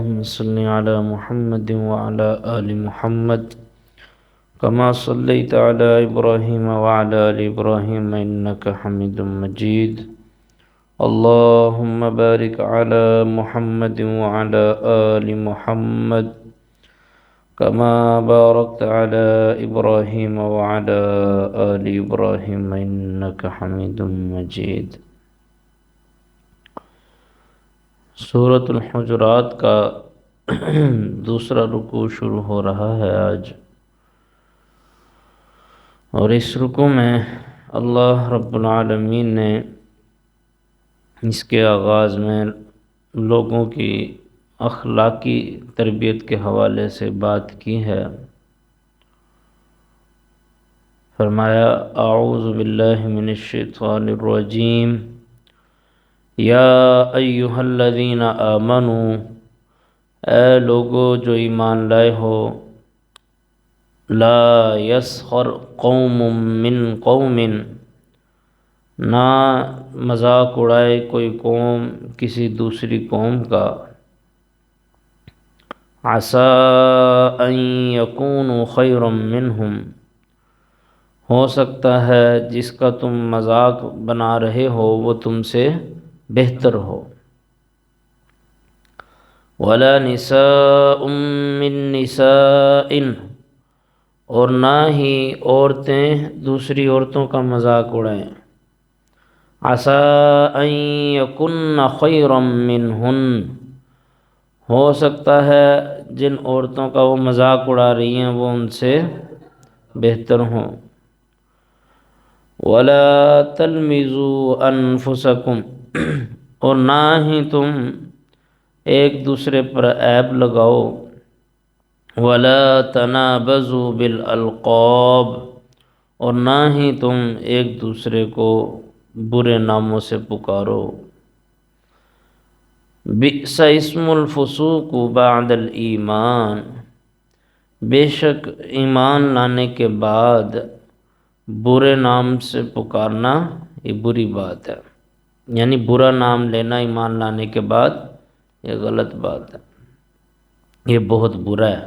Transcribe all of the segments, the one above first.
اللهم صل على محمد وعلى آل محمد كما صليت على إبراهيم وعلى آل إبراهيم إنك حميد مجيد اللهم بارك على محمد وعلى آل محمد كما باركت على إبراهيم وعلى آل إبراهيم إنك حميد مجيد۔ سورۃ الحجرات کا دوسرا رکوع شروع ہو رہا ہے آج، اور اس رکوع میں اللہ رب العالمین نے اس کے آغاز میں لوگوں کی اخلاقی تربیت کے حوالے سے بات کی ہے۔ فرمایا اعوذ باللہ من الشیطان الرجیم یا ایہا الذین آمنوا، اے لوگو جو ایمان لائے ہو، لا یسخر قوم من قوم، نہ مذاق اڑائے کوئی قوم کسی دوسری قوم کا، عسیٰ ان یکونوا خیرا منہم، ہو سکتا ہے جس کا تم مذاق بنا رہے ہو وہ تم سے بہتر ہو۔ ولا نساء من نساء، اور نہ ہی عورتیں دوسری عورتوں کا مذاق اڑائیں، عسیٰ ان یکن خیرا منہن، ہو سکتا ہے جن عورتوں کا وہ مذاق اڑا رہی ہیں وہ ان سے بہتر ہوں۔ ولا تلمزوا انفسکم، اور نہ ہی تم ایک دوسرے پر عیب لگاؤ۔ ولا تنابزوا بالالقاب، اور نہ ہی تم ایک دوسرے کو برے ناموں سے پکارو۔ بئس اسم الفسوق بعد الایمان، بے شک ایمان لانے کے بعد برے نام سے پکارنا یہ بری بات ہے، یعنی برا نام لینا ایمان لانے کے بعد یہ غلط بات ہے، یہ بہت برا ہے۔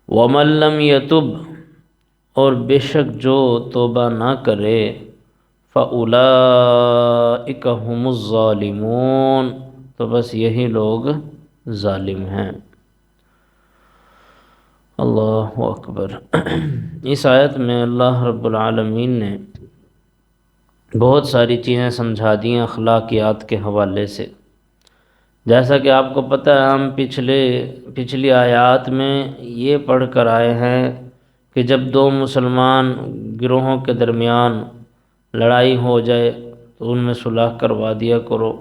وَمَن لَّمْ يَتُبْ، اور بے شک جو توبہ نہ کرے، فَأُولَٰئِكَ هُمُ الظَّالِمُونَ، تو بس یہی لوگ ظالم ہیں۔ اللہ اکبر۔ اس آیت میں اللہ رب العالمین نے بہت ساری چیزیں سمجھا دی ہیں اخلاقیات کے حوالے سے۔ جیسا کہ آپ کو پتہ ہے ہم پچھلی آیات میں یہ پڑھ کر آئے ہیں کہ جب دو مسلمان گروہوں کے درمیان لڑائی ہو جائے تو ان میں صلح کروا دیا کرو،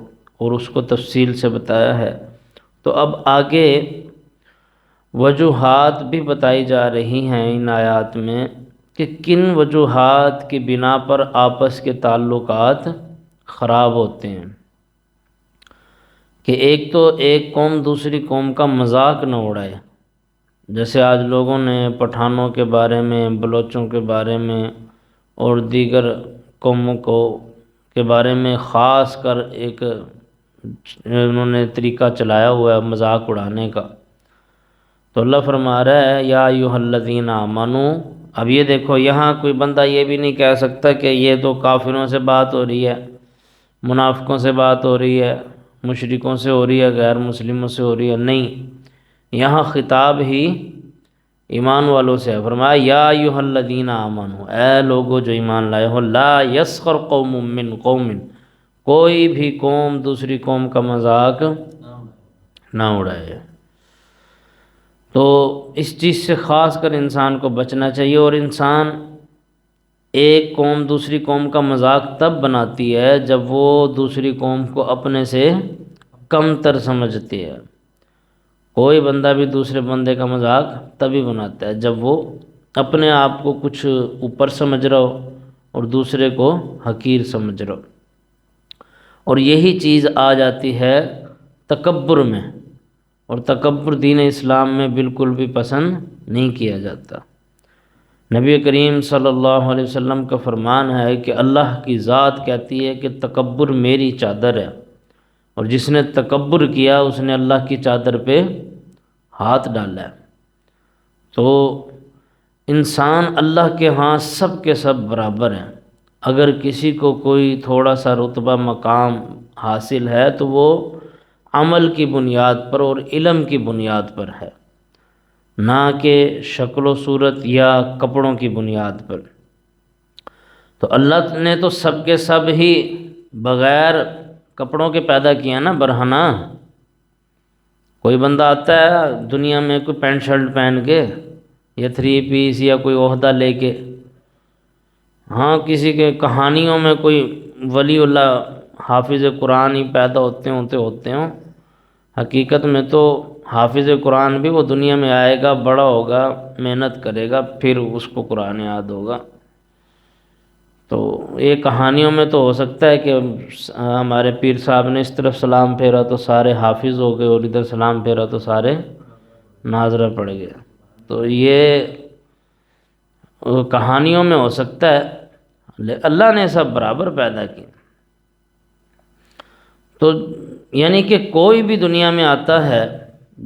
اور اس کو تفصیل سے بتایا ہے۔ تو اب آگے وجوہات بھی بتائی جا رہی ہیں ان آیات میں کہ کن وجوہات کی بنا پر آپس کے تعلقات خراب ہوتے ہیں، کہ ایک تو ایک قوم دوسری قوم کا مذاق نہ اڑائے، جیسے آج لوگوں نے پٹھانوں کے بارے میں، بلوچوں کے بارے میں اور دیگر قوموں کے بارے میں خاص کر ایک انہوں نے طریقہ چلایا ہوا ہے مذاق اڑانے کا۔ تو اللہ فرما رہا ہے یا ایھا الذین آمنوا، اب یہ دیکھو یہاں کوئی بندہ یہ بھی نہیں کہہ سکتا کہ یہ تو کافروں سے بات ہو رہی ہے، منافقوں سے بات ہو رہی ہے، مشرکوں سے ہو رہی ہے، غیر مسلموں سے ہو رہی ہے، نہیں، یہاں خطاب ہی ایمان والوں سے ہے۔ فرمایا یا ایھا الذین آمنوا، اے لوگو جو ایمان لائے ہو، لا یسخر قوم من قوم، کوئی بھی قوم دوسری قوم کا مذاق نہ اڑائے۔ تو اس چیز سے خاص کر انسان کو بچنا چاہیے، اور انسان ایک قوم دوسری قوم کا مذاق تب بناتی ہے جب وہ دوسری قوم کو اپنے سے کم تر سمجھتی ہے۔ کوئی بندہ بھی دوسرے بندے کا مذاق تبھی بناتا ہے جب وہ اپنے آپ کو کچھ اوپر سمجھ رہا ہو اور دوسرے کو حقیر سمجھ رہا ہو، اور یہی چیز آ جاتی ہے تکبر میں، اور تکبر دین اسلام میں بالکل بھی پسند نہیں کیا جاتا۔ نبی کریم صلی اللہ علیہ وسلم کا فرمان ہے کہ اللہ کی ذات کہتی ہے کہ تکبر میری چادر ہے، اور جس نے تکبر کیا اس نے اللہ کی چادر پہ ہاتھ ڈالا ہے۔ تو انسان اللہ کے ہاں سب کے سب برابر ہیں۔ اگر کسی کو کوئی تھوڑا سا رتبہ مقام حاصل ہے تو وہ عمل کی بنیاد پر اور علم کی بنیاد پر ہے، نہ کہ شکل و صورت یا کپڑوں کی بنیاد پر۔ تو اللہ نے تو سب کے سب ہی بغیر کپڑوں کے پیدا کیا نا برہنہ۔ کوئی بندہ آتا ہے دنیا میں کوئی پینٹ شرٹ پہن کے یا 3 پیس یا کوئی عہدہ لے کے، ہاں کسی کے کہانیوں میں کوئی ولی اللہ حافظ قرآن ہی پیدا ہوتے ہوں، حقیقت میں تو حافظ قرآن بھی وہ دنیا میں آئے گا، بڑا ہوگا، محنت کرے گا، پھر اس کو قرآن یاد ہوگا۔ تو یہ کہانیوں میں تو ہو سکتا ہے کہ ہمارے پیر صاحب نے اس طرف سلام پھیرا تو سارے حافظ ہو گئے، اور ادھر سلام پھیرا تو سارے ناظرہ پڑ گئے۔ تو یہ کہانیوں میں ہو سکتا ہے، اللہ نے سب برابر پیدا کی۔ تو یعنی کہ کوئی بھی دنیا میں آتا ہے،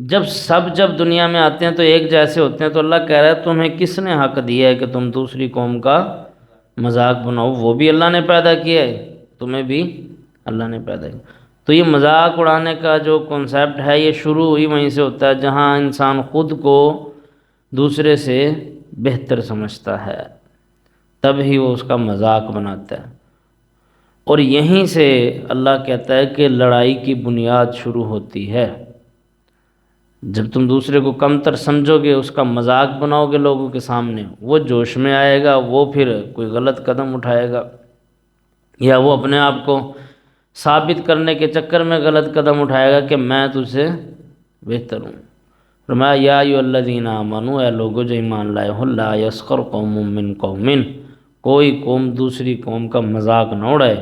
جب دنیا میں آتے ہیں تو ایک جیسے ہوتے ہیں، تو اللہ کہہ رہا ہے تمہیں کس نے حق دیا ہے کہ تم دوسری قوم کا مذاق بناؤ؟ وہ بھی اللہ نے پیدا کیا ہے، تمہیں بھی اللہ نے پیدا کیا۔ تو یہ مذاق اڑانے کا جو کنسیپٹ ہے یہ شروع ہی وہیں سے ہوتا ہے جہاں انسان خود کو دوسرے سے بہتر سمجھتا ہے، تب ہی وہ اس کا مذاق بناتا ہے۔ اور یہیں سے اللہ کہتا ہے کہ لڑائی کی بنیاد شروع ہوتی ہے۔ جب تم دوسرے کو کمتر سمجھو گے، اس کا مذاق بناؤ گے لوگوں کے سامنے، وہ جوش میں آئے گا، وہ پھر کوئی غلط قدم اٹھائے گا، یا وہ اپنے آپ کو ثابت کرنے کے چکر میں غلط قدم اٹھائے گا کہ میں تجھ سے بہتر ہوں۔ فرمایا یا ایھا الذین آمنوا، اے لوگو جو ایمان لائے ہو، لا یسخر قوم من قوم، کوئی قوم دوسری قوم کا مذاق نہ اڑائے۔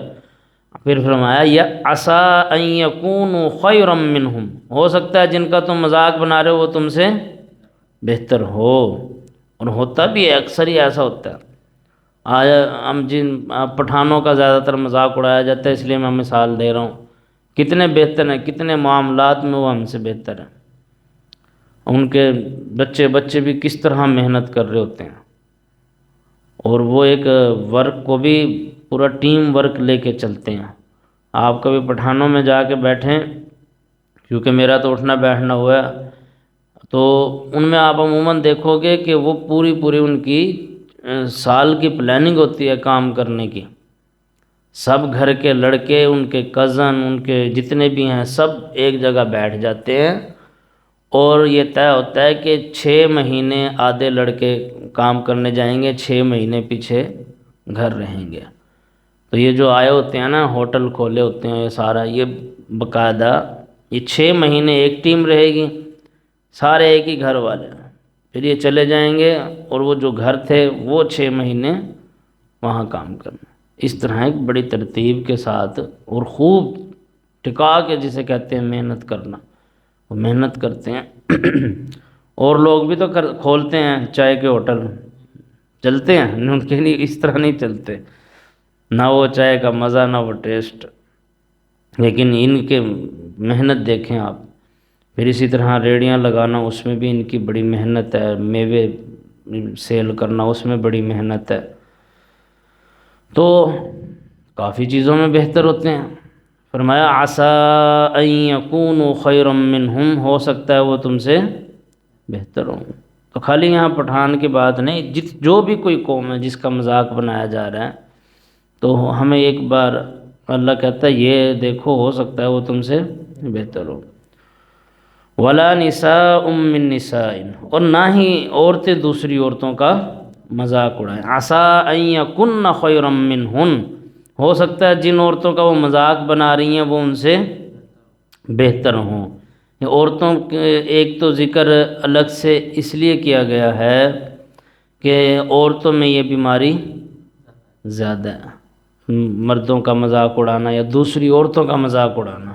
پھر فرمایا یا عسیٰ ان یکونوا خیرا منہم، ہو سکتا ہے جن کا تم مذاق بنا رہے ہو وہ تم سے بہتر ہو، اور ہوتا بھی ہے، اکثر ہی ایسا ہوتا ہے۔ ہم پٹھانوں کا زیادہ تر مذاق اڑایا جاتا ہے، اس لیے میں مثال دے رہا ہوں، کتنے بہتر ہیں، کتنے معاملات میں وہ ہم سے بہتر ہیں، ان کے بچے بھی کس طرح محنت کر رہے ہوتے ہیں، اور وہ ایک ورک کو بھی پورا ٹیم ورک لے کے چلتے ہیں۔ آپ کبھی پٹھانوں میں جا کے بیٹھیں، کیونکہ میرا تو اٹھنا بیٹھنا ہوا ہے، تو ان میں آپ عموماً دیکھو گے کہ وہ پوری ان کی سال کی پلاننگ ہوتی ہے کام کرنے کی۔ سب گھر کے لڑکے، ان کے کزن، ان کے جتنے بھی ہیں، سب ایک جگہ بیٹھ جاتے ہیں، اور یہ طے ہوتا ہے کہ 6 مہینے آدھے لڑکے کام کرنے جائیں گے، 6 مہینے پیچھے گھر رہیں گے۔ تو یہ جو آئے ہوتے ہیں نا، ہوٹل کھولے ہوتے ہیں، یہ سارا یہ باقاعدہ یہ 6 مہینے ایک ٹیم رہے گی، سارے ایک ہی گھر والے، پھر یہ چلے جائیں گے، اور وہ جو گھر تھے وہ 6 مہینے وہاں کام کرنا۔ اس طرح ایک بڑی ترتیب کے ساتھ اور خوب ٹکا کے جسے کہتے ہیں محنت کرنا، وہ محنت کرتے ہیں۔ اور لوگ بھی تو کھولتے ہیں چائے کے ہوٹل، چلتے ہیں، ان کے لیے اس طرح نہیں چلتے، نہ وہ چائے کا مزہ نہ وہ ٹیسٹ، لیکن ان کے محنت دیکھیں آپ۔ پھر اسی طرح ریڑیاں لگانا، اس میں بھی ان کی بڑی محنت ہے، میوے سیل کرنا اس میں بڑی محنت ہے، تو کافی چیزوں میں بہتر ہوتے ہیں۔ فرمایا عسیٰ ان یکونوا خیرا منہم، ہو سکتا ہے وہ تم سے بہتر ہوں۔ تو خالی یہاں پٹھان کی بات نہیں، جو بھی کوئی قوم ہے جس کا مذاق بنایا جا رہا ہے، تو ہمیں ایک بار اللہ کہتا ہے یہ دیکھو، ہو سکتا ہے وہ تم سے بہتر ہو۔ وَلَا نِسَاءٌ مِّن نِسَاءٍ، اور نہ ہی عورتیں دوسری عورتوں کا مذاق اڑائیں۔ عَسَىٰ أَن يَكُنَّ خَيْرًا مِّنْهُنَّ، ہو سکتا ہے جن عورتوں کا وہ مذاق بنا رہی ہیں وہ ان سے بہتر ہوں۔ یہ عورتوں کے ایک تو ذکر الگ سے اس لیے کیا گیا ہے کہ عورتوں میں یہ بیماری زیادہ ہے، مردوں کا مذاق اڑانا یا دوسری عورتوں کا مذاق اڑانا۔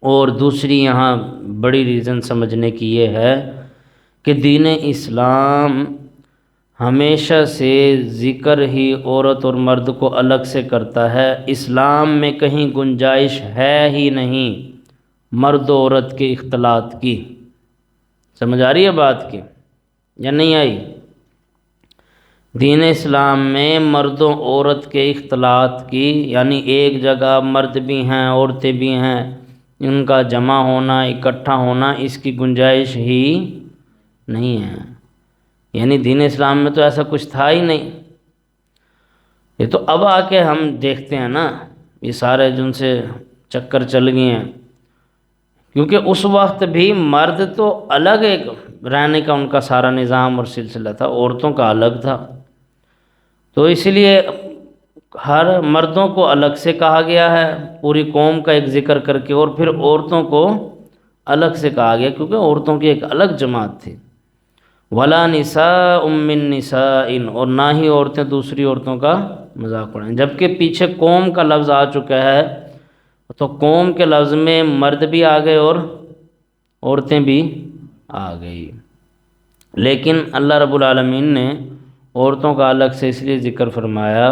اور دوسری یہاں بڑی ریزن سمجھنے کی یہ ہے کہ دین اسلام ہمیشہ سے ذکر ہی عورت اور مرد کو الگ سے کرتا ہے۔ اسلام میں کہیں گنجائش ہے ہی نہیں مرد و عورت کے اختلاط کی۔ سمجھ آ رہی ہے بات کی یا نہیں آئی؟ دین اسلام میں مرد و عورت کے اختلاط کی، یعنی ایک جگہ مرد بھی ہیں عورتیں بھی ہیں، ان کا جمع ہونا اکٹھا ہونا اس کی گنجائش ہی نہیں ہے۔ یعنی دین اسلام میں تو ایسا کچھ تھا ہی نہیں۔ یہ تو اب آ کے ہم دیکھتے ہیں نا، یہ سارے جن سے چکر چل گئے ہیں، کیونکہ اس وقت بھی مرد تو الگ ایک رہنے کا ان کا سارا نظام اور سلسلہ تھا، عورتوں کا الگ تھا۔ تو اس لیے ہر مردوں کو الگ سے کہا گیا ہے پوری قوم کا ایک ذکر کر کے، اور پھر عورتوں کو الگ سے کہا گیا کیونکہ عورتوں کی ایک الگ جماعت تھی۔ وَلَا نِسَاءٌ مِّن نِسَاءٍ، اور نہ ہی عورتیں دوسری عورتوں کا مذاق اڑائیں۔ جبکہ پیچھے قوم کا لفظ آ چکا ہے تو قوم کے لفظ میں مرد بھی آ گئے اور عورتیں بھی آ گئی، لیکن اللہ رب العالمین نے عورتوں کا الگ سے اس لیے ذکر فرمایا،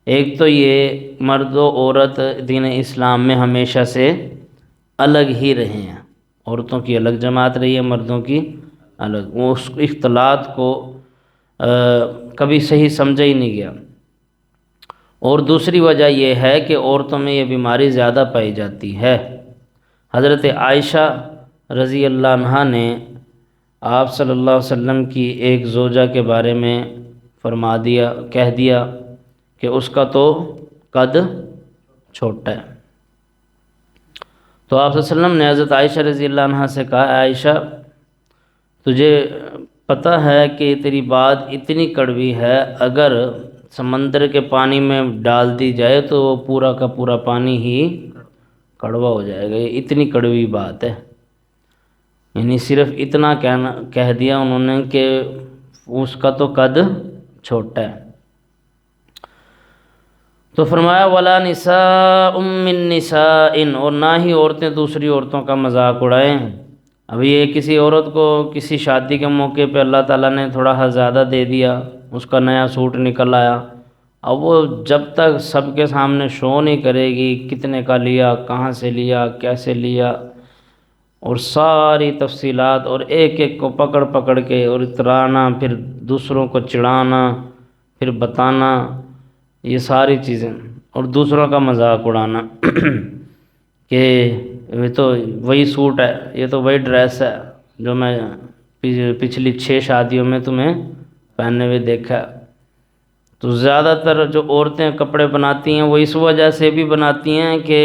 ایک تو یہ مرد و عورت دین اسلام میں ہمیشہ سے الگ ہی رہے ہیں، عورتوں کی الگ جماعت رہی ہے، مردوں کی الگ، وہ اس اختلاط کو کبھی صحیح سمجھا ہی نہیں گیا۔ اور دوسری وجہ یہ ہے کہ عورتوں میں یہ بیماری زیادہ پائی جاتی ہے۔ حضرت عائشہ رضی اللہ عنہا نے آپ صلی اللہ علیہ وسلم کی ایک زوجہ کے بارے میں کہہ دیا کہ اس کا تو قد چھوٹا ہے۔ تو آپ صلی اللہ علیہ وسلم نے حضرت عائشہ رضی اللہ عنہا سے کہا، عائشہ تجھے پتہ ہے کہ تیری بات اتنی کڑوی ہے، اگر سمندر کے پانی میں ڈال دی جائے تو وہ پورا کا پورا پانی ہی کڑوا ہو جائے گا، یہ اتنی کڑوی بات ہے۔ یعنی صرف اتنا کہہ دیا انہوں نے کہ اس کا تو قد چھوٹا ہے۔ تو فرمایا وَلَا نِسَاءٌ مِّن نِسَاءٍ، اور نہ ہی عورتیں دوسری عورتوں کا مذاق اڑائیں۔ اب یہ کسی عورت کو کسی شادی کے موقع پہ اللہ تعالیٰ نے تھوڑا زیادہ دے دیا، اس کا نیا سوٹ نکل آیا، اب وہ جب تک سب کے سامنے شو نہیں کرے گی کتنے کا لیا، کہاں سے لیا، کیسے لیا، اور ساری تفصیلات، اور ایک ایک کو پکڑ پکڑ کے اور اترانا، پھر دوسروں کو چڑھانا، پھر بتانا، یہ ساری چیزیں، اور دوسروں کا مذاق اڑانا کہ یہ تو وہی سوٹ ہے، یہ تو وہی ڈریس ہے جو میں پچھلی 6 شادیوں میں تمہیں پہنے ہوئے دیکھا۔ تو زیادہ تر جو عورتیں کپڑے بناتی ہیں وہ اس وجہ سے بھی بناتی ہیں کہ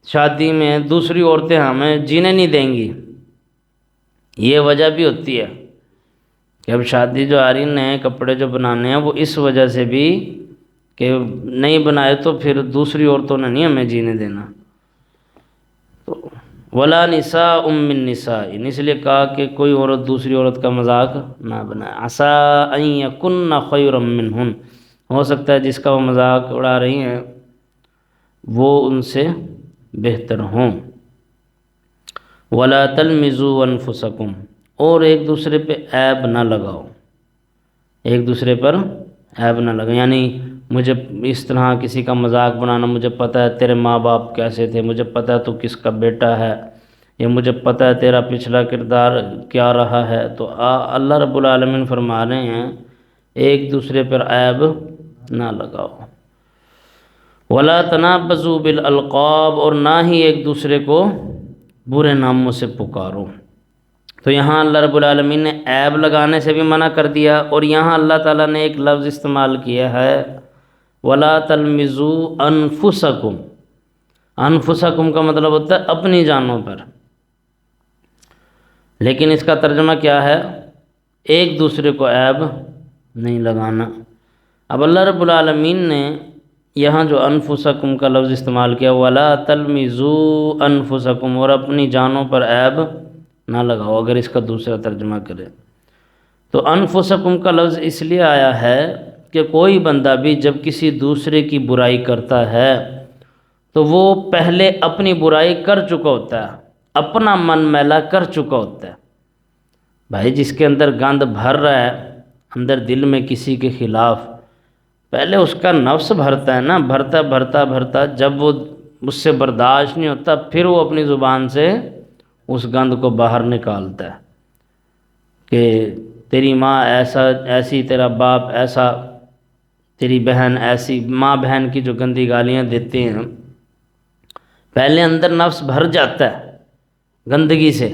شادی میں دوسری عورتیں ہمیں جینے نہیں دیں گی، یہ وجہ بھی ہوتی ہے کہ اب شادی جو آ رہی نئے کپڑے جو بنانے ہیں وہ اس وجہ سے بھی کہ نہیں بنائے تو پھر دوسری عورتوں نے نہیں ہمیں جینے دینا۔ تو وَلَا نِسَاءٌ مِّن نِسَاءٍ، اس لیے کہا کہ کوئی عورت دوسری عورت کا مذاق نہ بنائے۔ عَسَىٰ أَن يَكُنَّ خَيْرًا مِّنْهُنَّ، ہو سکتا ہے جس کا وہ مذاق اڑا رہی ہیں وہ ان سے بہتر ہوں۔ وَلَا تَلْمِزُوا أَنفُسَكُمْ، اور ایک دوسرے پہ عیب نہ لگاؤ، ایک دوسرے پر عیب نہ لگاؤ، یعنی مجھے اس طرح کسی کا مذاق بنانا، مجھے پتہ ہے تیرے ماں باپ کیسے تھے، مجھے پتہ ہے تو کس کا بیٹا ہے، یا مجھے پتہ ہے تیرا پچھلا کردار کیا رہا ہے۔ تو اللہ رب العالمین فرما رہے ہیں ایک دوسرے پر عیب نہ لگاؤ۔ وَلَا تَنَابَزُوا بِالْأَلْقَابِ، اور نہ ہی ایک دوسرے کو برے ناموں سے پکارو۔ تو یہاں اللہ رب العالمین نے عیب لگانے سے بھی منع کر دیا، اور یہاں اللہ تعالیٰ نے ایک لفظ استعمال کیا ہے وَلَا تَلْمِزُوا أَنفُسَكُمْ۔ انفسکم کا مطلب ہوتا ہے اپنی جانوں پر، لیکن اس کا ترجمہ کیا ہے؟ ایک دوسرے کو عیب نہیں لگانا۔ اب اللہ رب العالمین نے یہاں جو انفسکم کا لفظ استعمال کیا وَلَا تَلْمِزُوا أَنفُسَكُمْ، اور اپنی جانوں پر عیب نہ لگاؤ، اگر اس کا دوسرا ترجمہ کرے تو انفسکم کا لفظ اس لیے آیا ہے کہ کوئی بندہ بھی جب کسی دوسرے کی برائی کرتا ہے تو وہ پہلے اپنی برائی کر چکا ہوتا ہے، اپنا من میلا کر چکا ہوتا ہے۔ بھائی جس کے اندر گند بھر رہا ہے اندر دل میں کسی کے خلاف، پہلے اس کا نفس بھرتا ہے نا، بھرتا بھرتا بھرتا، جب وہ اس سے برداشت نہیں ہوتا پھر وہ اپنی زبان سے اس گند کو باہر نکالتا ہے کہ تیری ماں ایسا ایسی، تیرا باپ ایسا، تیری بہن ایسی، ماں بہن کی جو گندی گالیاں دیتے ہیں، پہلے اندر نفس بھر جاتا ہے گندگی سے.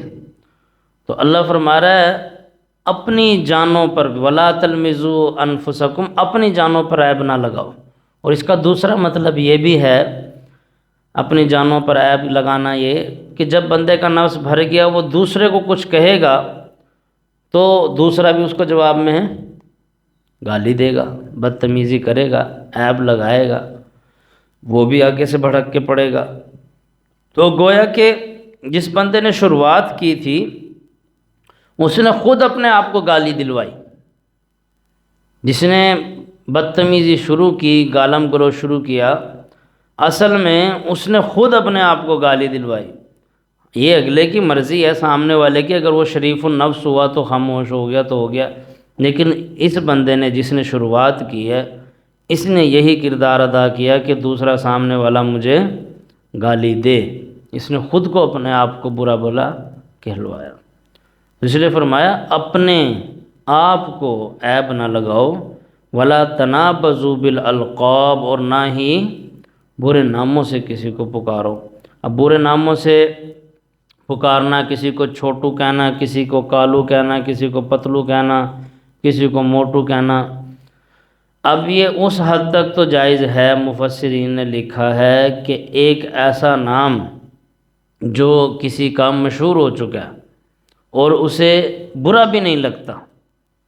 تو اللہ فرما رہا ہے اپنی جانوں پر، ولا تلمزوا انفسکم، اپنی جانوں پر عیب نہ لگاؤ. اور اس کا دوسرا مطلب یہ بھی ہے اپنی جانوں پر عیب لگانا، یہ کہ جب بندے کا نفس بھر گیا وہ دوسرے کو کچھ کہے گا تو دوسرا بھی اس کو جواب میں گالی دے گا، بدتمیزی کرے گا، عیب لگائے گا، وہ بھی آگے سے بھڑک کے پڑے گا. تو گویا کہ جس بندے نے شروعات کی تھی اس نے خود اپنے آپ کو گالی دلوائی. جس نے بدتمیزی شروع کی، گالم گلوچ شروع کیا، اصل میں اس نے خود اپنے آپ کو گالی دلوائی. یہ اگلے کی مرضی ہے، سامنے والے کی، اگر وہ شریف النفس ہوا تو خاموش ہو گیا تو ہو گیا، لیکن اس بندے نے جس نے شروعات کی ہے اس نے یہی کردار ادا کیا کہ دوسرا سامنے والا مجھے گالی دے، اس نے خود کو اپنے آپ کو برا بھلا کہلوایا. اس لیے فرمایا اپنے آپ کو عیب نہ لگاؤ، ولا تنابزوا بالالقاب، اور نہ ہی برے ناموں سے کسی کو پکارو. اب برے ناموں سے پکارنا، کسی کو چھوٹو کہنا، کسی کو کالو کہنا، کسی کو پتلو کہنا، کسی کو موٹو کہنا، اب یہ اس حد تک تو جائز ہے. مفسرین نے لکھا ہے کہ ایک ایسا نام جو کسی کا مشہور ہو چکا ہے اور اسے برا بھی نہیں لگتا،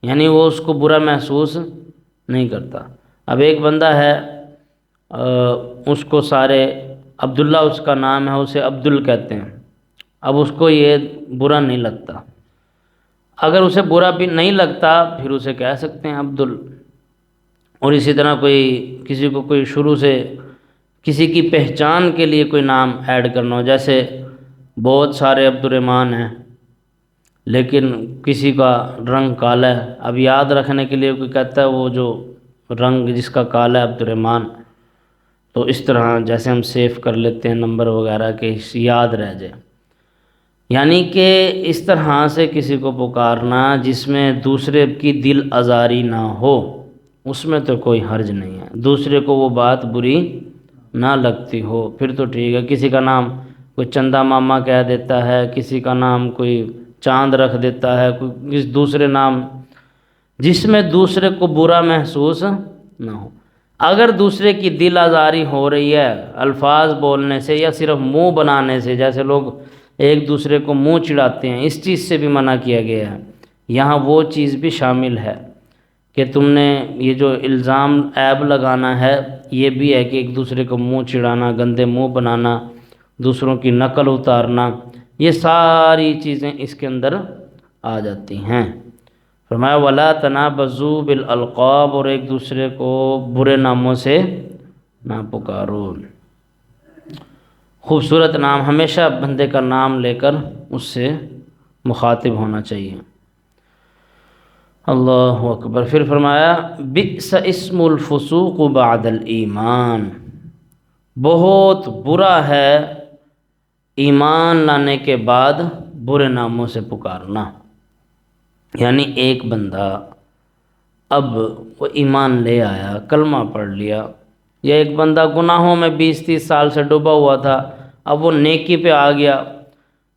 یعنی وہ اس کو برا محسوس نہیں کرتا. اب ایک بندہ ہے اس کو سارے عبداللہ اس کا نام ہے، اسے عبدل کہتے ہیں، اب اس کو یہ برا نہیں لگتا. اگر اسے برا بھی نہیں لگتا پھر اسے کہہ سکتے ہیں عبدل. اور اسی طرح کوئی کسی کو کوئی شروع سے کسی کی پہچان کے لیے کوئی نام ایڈ کرنا ہو، جیسے بہت سارے عبد الرحمن ہیں لیکن کسی کا رنگ کالا ہے، اب یاد رکھنے کے لیے کوئی کہتا ہے وہ جو رنگ جس کا کالا ہے عبد الرحمن، تو اس طرح جیسے ہم سیو کر لیتے ہیں نمبر وغیرہ کے یاد رہ جائے. یعنی کہ اس طرح سے کسی کو پکارنا جس میں دوسرے کی دل آزاری نہ ہو، اس میں تو کوئی حرج نہیں ہے، دوسرے کو وہ بات بری نہ لگتی ہو پھر تو ٹھیک ہے. کسی کا نام کوئی چندہ ماما کہہ دیتا ہے، کسی کا نام کوئی چاند رکھ دیتا ہے، کوئی دوسرے نام، جس میں دوسرے کو برا محسوس نہ ہو. اگر دوسرے کی دل آزاری ہو رہی ہے الفاظ بولنے سے یا صرف منہ بنانے سے، جیسے لوگ ایک دوسرے کو منہ چڑھاتے ہیں، اس چیز سے بھی منع کیا گیا ہے. یہاں وہ چیز بھی شامل ہے کہ تم نے یہ جو الزام عیب لگانا ہے یہ بھی ہے کہ ایک دوسرے کو منہ چڑھانا، گندے منہ بنانا، دوسروں کی نقل اتارنا، یہ ساری چیزیں اس کے اندر آ جاتی ہیں. فرمایا ولا تنابزوا بالالقاب، اور ایک دوسرے کو برے ناموں سے نہ پکارو. خوبصورت نام، ہمیشہ بندے کا نام لے کر اس سے مخاطب ہونا چاہیے. اللہ اکبر. پھر فرمایا بئس اسم الفسوق بعد الایمان، بہت برا ہے ایمان لانے کے بعد برے ناموں سے پکارنا. یعنی ایک بندہ اب وہ ایمان لے آیا، کلمہ پڑھ لیا، یا ایک بندہ گناہوں میں 20-30 سال سے ڈوبا ہوا تھا، اب وہ نیکی پہ آ گیا،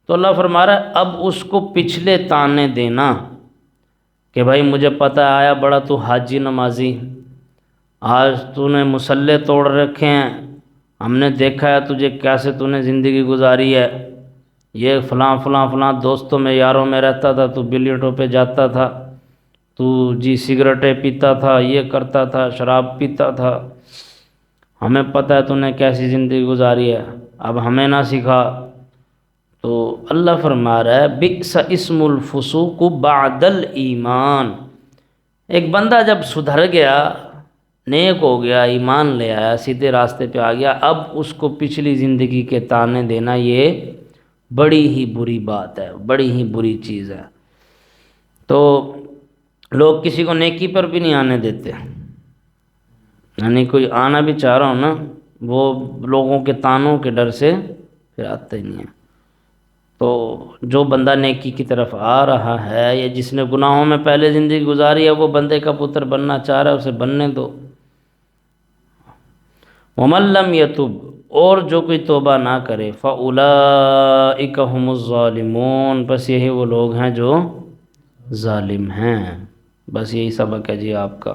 تو اللہ فرما رہا ہے اب اس کو پچھلے تانے دینا کہ بھائی مجھے پتہ آیا بڑا تو حاجی نمازی، آج تو نے مصلے توڑ رکھے ہیں، ہم نے دیکھا ہے تجھے کیسے تو نے زندگی گزاری ہے، یہ فلاں فلاں فلاں دوستوں میں یاروں میں رہتا تھا، تو بلیٹوں پہ جاتا تھا، تو جی سگریٹیں پیتا تھا، یہ کرتا تھا، شراب پیتا تھا، ہمیں پتہ ہے تو نے کیسی زندگی گزاری ہے، اب ہمیں نہ سکھا. تو اللہ فرما رہا ہے بئس اسم الفسوق بعد الایمان. ایک بندہ جب سدھر گیا، نیک ہو گیا، ایمان لے آیا، سیدھے راستے پہ آ گیا، اب اس کو پچھلی زندگی کے تانے دینا یہ بڑی ہی بری بات ہے، بڑی ہی بری چیز ہے. تو لوگ کسی کو نیکی پر بھی نہیں آنے دیتے، یعنی کوئی آنا بھی چاہ رہا ہو نا، وہ لوگوں کے طعنوں کے ڈر سے پھر آتا ہی نہیں ہے۔ تو جو بندہ نیکی کی طرف آ رہا ہے یا جس نے گناہوں میں پہلے زندگی گزاری ہے، وہ بندے کا پتر بننا چاہ رہا ہے، اسے بننے دو۔ وَمَن لَّمْ يَتُبْ، اور جو کوئی توبہ نہ کرے، فَأُولَٰئِكَ هُمُ الظَّالِمُونَ، بس یہی وہ لوگ ہیں جو ظالم ہیں۔ بس یہی سبق ہے جی آپ کا۔